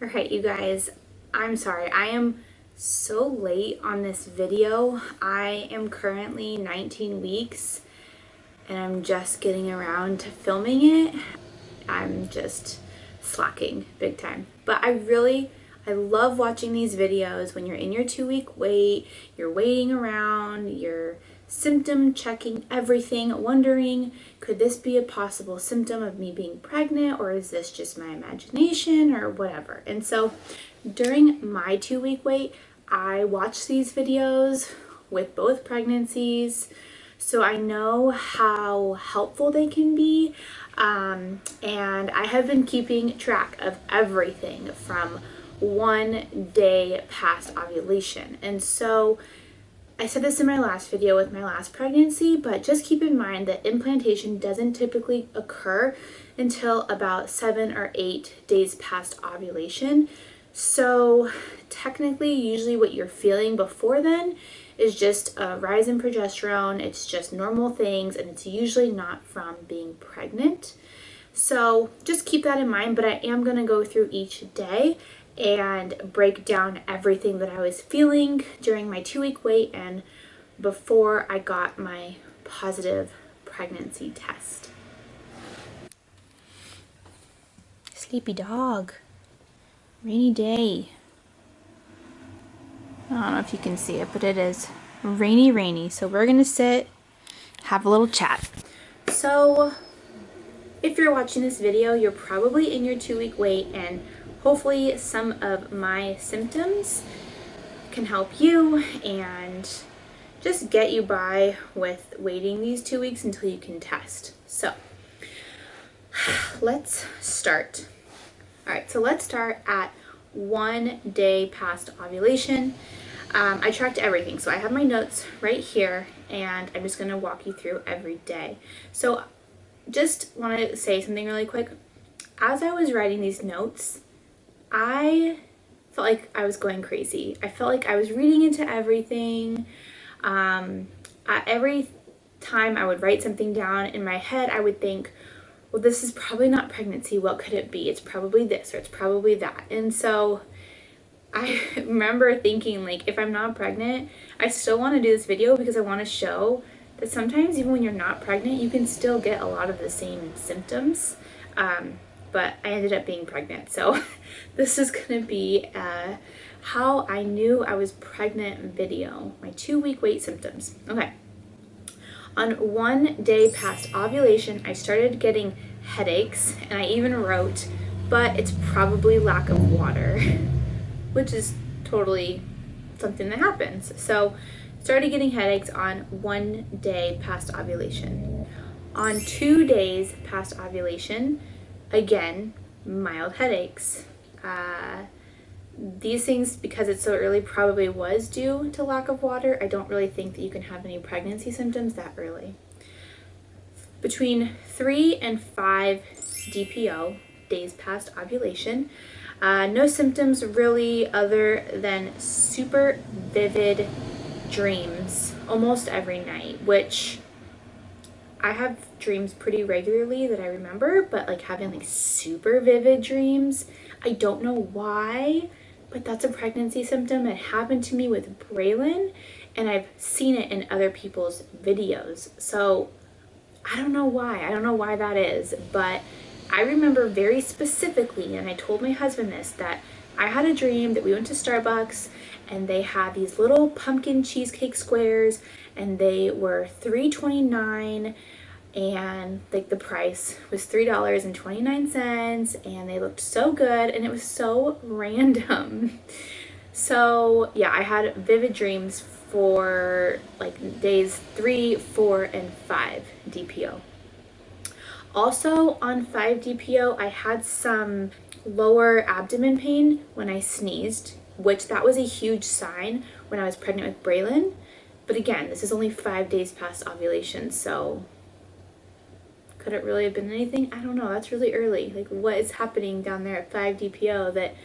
All right, you guys, I'm sorry. I am so late on this video. I am currently 19 weeks and I'm just getting around to filming it. I'm just slacking big time. But I love watching these videos when you're in your 2-week wait, you're waiting around, you're symptom checking everything, wondering, could this be a possible symptom of me being pregnant, or is this just my imagination, or whatever. And so during my 2-week wait, I watch these videos with both pregnancies, so I know how helpful they can be. And I have been keeping track of everything from 1 day past ovulation. And so I said this in my last video with my last pregnancy, but just keep in mind that implantation doesn't typically occur until about 7 or 8 days past ovulation. So technically, usually what you're feeling before then is just a rise in progesterone. It's just normal things, and it's usually not from being pregnant. So just keep that in mind, but I am going to go through each day and break down everything that I was feeling during my 2-week wait and before I got my positive pregnancy test. Sleepy dog. Rainy day. I don't know if you can see it, but it is rainy. So we're gonna sit, have a little chat. So if you're watching this video, you're probably in your 2-week wait, and hopefully some of my symptoms can help you and just get you by with waiting these 2 weeks until you can test. So let's start. All right, so let's start at 1 day past ovulation. I tracked everything, so I have my notes right here, and I'm just gonna walk you through every day. So just want to say something really quick. As I was writing these notes, I felt like I was going crazy. I felt like I was reading into everything. Every time I would write something down in my head, I would think, well, this is probably not pregnancy. What could it be? It's probably this, or it's probably that. And so I remember thinking, like, if I'm not pregnant, I still want to do this video because I want to show that sometimes even when you're not pregnant, you can still get a lot of the same symptoms. But I ended up being pregnant. So this is going to be how I knew I was pregnant video, my 2-week wait symptoms. Okay. On 1 day past ovulation, I started getting headaches, and I even wrote, but it's probably lack of water, which is totally something that happens. So started getting headaches on 1 day past ovulation. On 2 days past ovulation, again, mild headaches. These things, because it's so early, probably was due to lack of water. I don't really think that you can have any pregnancy symptoms that early. Between 3 and 5 DPO, days past ovulation, no symptoms really other than super vivid dreams almost every night, which I have dreams pretty regularly that I remember, but like having like super vivid dreams, I don't know why, but that's a pregnancy symptom. It happened to me with Braylon, and I've seen it in other people's videos. So I don't know why. I don't know why that is, but I remember very specifically, and I told my husband this, that I had a dream that we went to Starbucks and they had these little pumpkin cheesecake squares, and they were $3.29, and like the price was $3.29, and they looked so good, and it was so random. So yeah, I had vivid dreams for like days 3, 4, and 5 DPO. Also on 5 DPO, I had some lower abdomen pain when I sneezed, which that was a huge sign when I was pregnant with Braylon. But again, this is only 5 days past ovulation, so could it really have been anything? I don't know. That's really early. Like, what is happening down there at 5 DPO that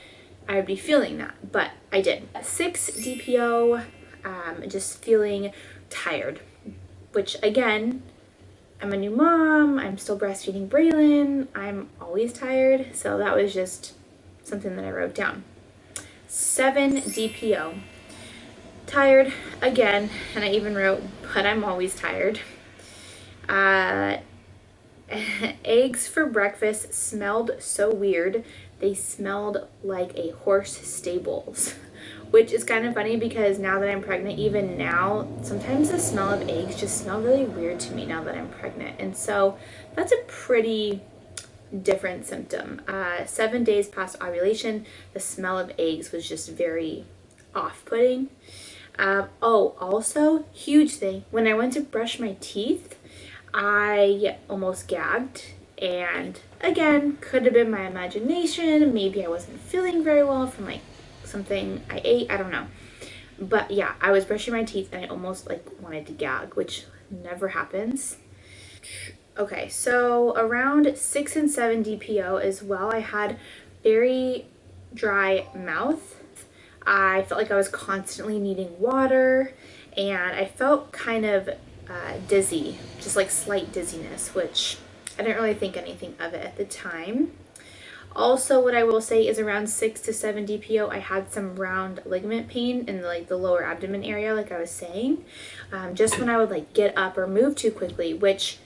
I would be feeling that? But I did. At 6 DPO, just feeling tired, which again, I'm a new mom. I'm still breastfeeding Braylon. I'm always tired. So that was just something that I wrote down. 7 DPO. Tired again, and I even wrote, but I'm always tired. Eggs for breakfast smelled so weird. They smelled like a horse stables, which is kind of funny because now that I'm pregnant, even now, sometimes the smell of eggs just smell really weird to me now that I'm pregnant. And so that's a pretty different symptom. 7 days past ovulation, the smell of eggs was just very off-putting. Also, huge thing, when I went to brush my teeth, I almost gagged, and again, could have been my imagination. Maybe I wasn't feeling very well from like something I ate, I don't know. But yeah, I was brushing my teeth and I almost like wanted to gag, which never happens. Okay, so around 6 and 7 DPO as well, I had very dry mouth. I felt like I was constantly needing water, and I felt kind of dizzy, just like slight dizziness, which I didn't really think anything of it at the time. Also, what I will say is around 6 to 7 DPO, I had some round ligament pain in the lower abdomen area, like I was saying, just when I would like get up or move too quickly, which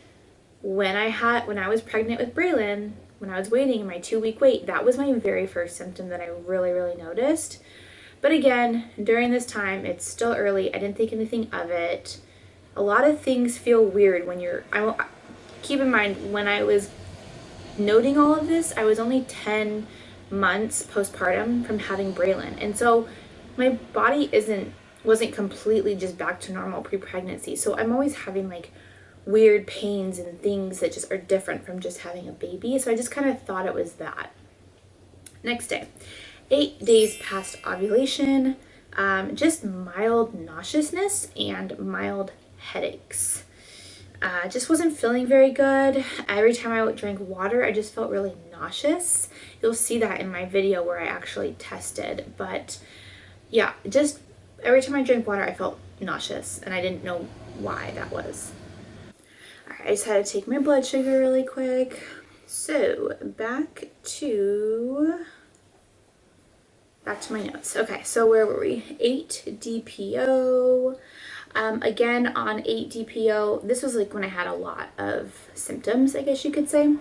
when I was pregnant with Braylon, when I was waiting my 2-week wait, that was my very first symptom that I really noticed. But again, during this time, it's still early. I didn't think anything of it. A lot of things feel weird when keep in mind, when I was noting all of this, I was only 10 months postpartum from having Braylon. And so my body wasn't completely just back to normal pre-pregnancy. So I'm always having like weird pains and things that just are different from just having a baby. So I just kind of thought it was that. Next day. 8 days past ovulation, just mild nauseousness and mild headaches. Just wasn't feeling very good. Every time I drank water, I just felt really nauseous. You'll see that in my video where I actually tested. But yeah, just every time I drank water, I felt nauseous, and I didn't know why that was. All right, I just had to take my blood sugar really quick. So back to my notes. Okay, so where were we? 8 DPO. Again, on 8 DPO, this was like when I had a lot of symptoms, I guess you could say.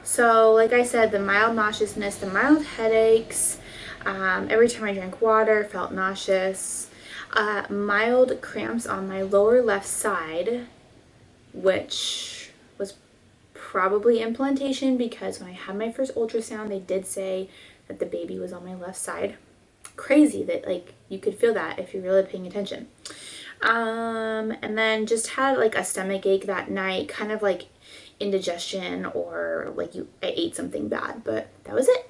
So like I said, the mild nauseousness, the mild headaches, every time I drank water, felt nauseous, mild cramps on my lower left side, which was probably implantation because when I had my first ultrasound, they did say that the baby was on my left side. Crazy that like you could feel that if you're really paying attention. And then just had like a stomach ache that night, kind of like indigestion or like I ate something bad, but that was it.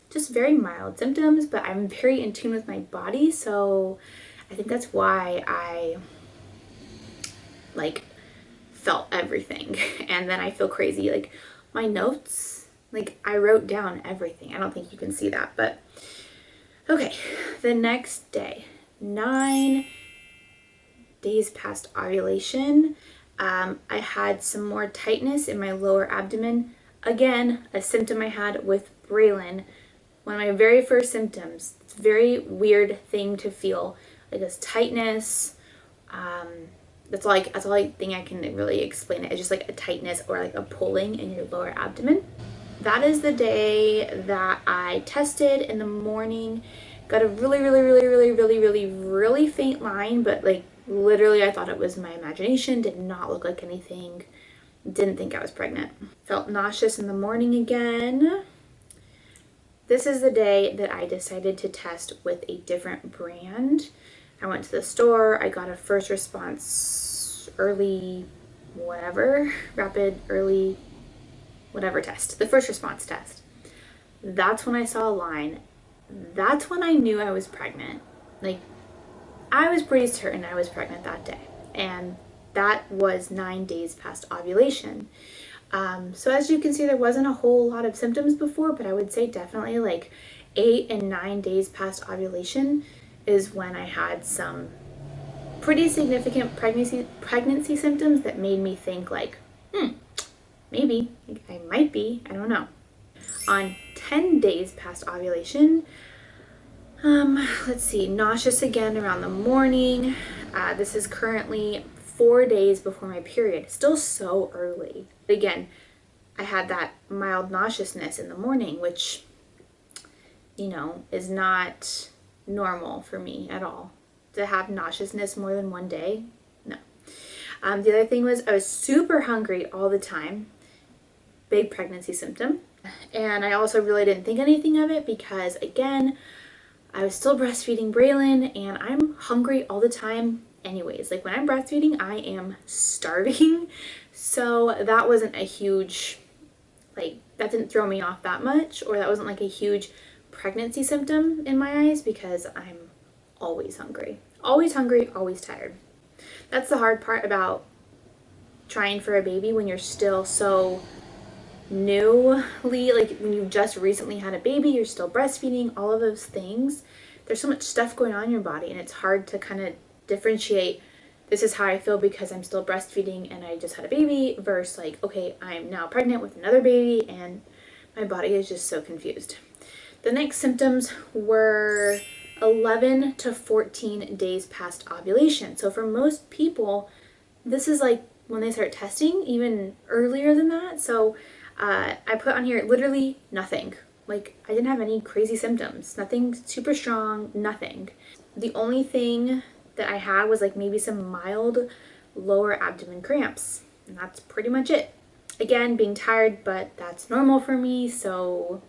Just very mild symptoms, but I'm very in tune with my body, so I think that's why I like felt everything. And then I feel crazy, like my notes, like I wrote down everything. I don't think you can see that, but okay. The next day, 9 days past ovulation, I had some more tightness in my lower abdomen. Again, a symptom I had with Braylon. One of my very first symptoms. It's a very weird thing to feel, like this tightness. That's all I think I can really explain it. It's just like a tightness or like a pulling in your lower abdomen. That is the day that I tested in the morning. Got a really faint line, but like literally I thought it was my imagination. Did not look like anything. Didn't think I was pregnant. Felt nauseous in the morning again. This is the day that I decided to test with a different brand. I went to the store. I got a first response early rapid early whatever test. The first response test. That's when I saw a line. That's when I knew I was pregnant. Like, I was pretty certain I was pregnant that day. And that was 9 days past ovulation. So as you can see, there wasn't a whole lot of symptoms before, but I would say definitely like 8 and 9 days past ovulation is when I had some pretty significant pregnancy symptoms that made me think like, maybe I might be, I don't know. On 10 days past ovulation, let's see, nauseous again around the morning. This is currently 4 days before my period. Still so early. Again, I had that mild nauseousness in the morning, which, you know, is not normal for me at all. To have nauseousness more than one day, no. The other thing was I was super hungry all the time. Big pregnancy symptom. And I also really didn't think anything of it because, again, I was still breastfeeding Braylon and I'm hungry all the time anyways. Like when I'm breastfeeding, I am starving. So that wasn't a huge, like, that didn't throw me off that much, or that wasn't like a huge pregnancy symptom in my eyes because I'm always hungry. Always hungry, always tired. That's the hard part about trying for a baby when you're still so newly, like when you've just recently had a baby, you're still breastfeeding, all of those things. There's so much stuff going on in your body and it's hard to kind of differentiate, this is how I feel because I'm still breastfeeding and I just had a baby, versus like, okay, I'm now pregnant with another baby and my body is just so confused. The next symptoms were 11 to 14 days past ovulation. So for most people, this is like when they start testing, even earlier than that. So I put on here literally nothing. Like I didn't have any crazy symptoms, nothing super strong, nothing. The only thing that I had was like maybe some mild lower abdomen cramps, and that's pretty much it. Again, being tired, but that's normal for me, so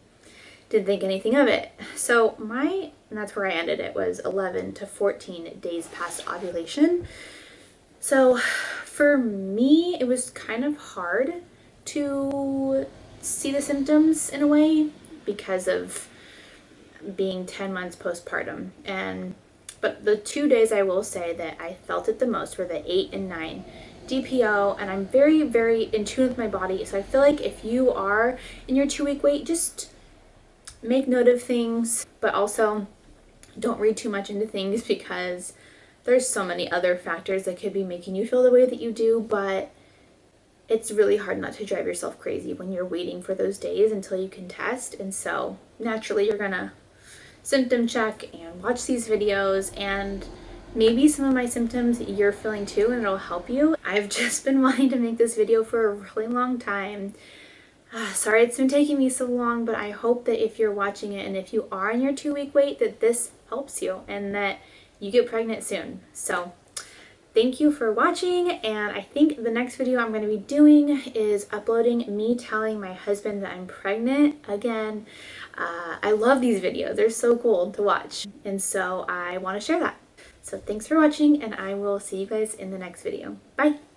didn't think anything of it. So and that's where I ended it, was 11 to 14 days past ovulation. So for me, it was kind of hard to see the symptoms in a way because of being 10 months postpartum. But the 2 days I will say that I felt it the most were the 8 and 9 DPO, and I'm very, very in tune with my body. So I feel like if you are in your 2-week wait, just make note of things, but also don't read too much into things because there's so many other factors that could be making you feel the way that you do, but it's really hard not to drive yourself crazy when you're waiting for those days until you can test. And so naturally you're gonna symptom check and watch these videos, and maybe some of my symptoms you're feeling too and it'll help you. I've just been wanting to make this video for a really long time. Sorry it's been taking me so long, but I hope that if you're watching it and if you are in your 2-week wait, that this helps you and that you get pregnant soon. So thank you for watching, and I think the next video I'm going to be doing is uploading me telling my husband that I'm pregnant again. I love these videos. They're so cool to watch, and so I want to share that. So thanks for watching, and I will see you guys in the next video. Bye!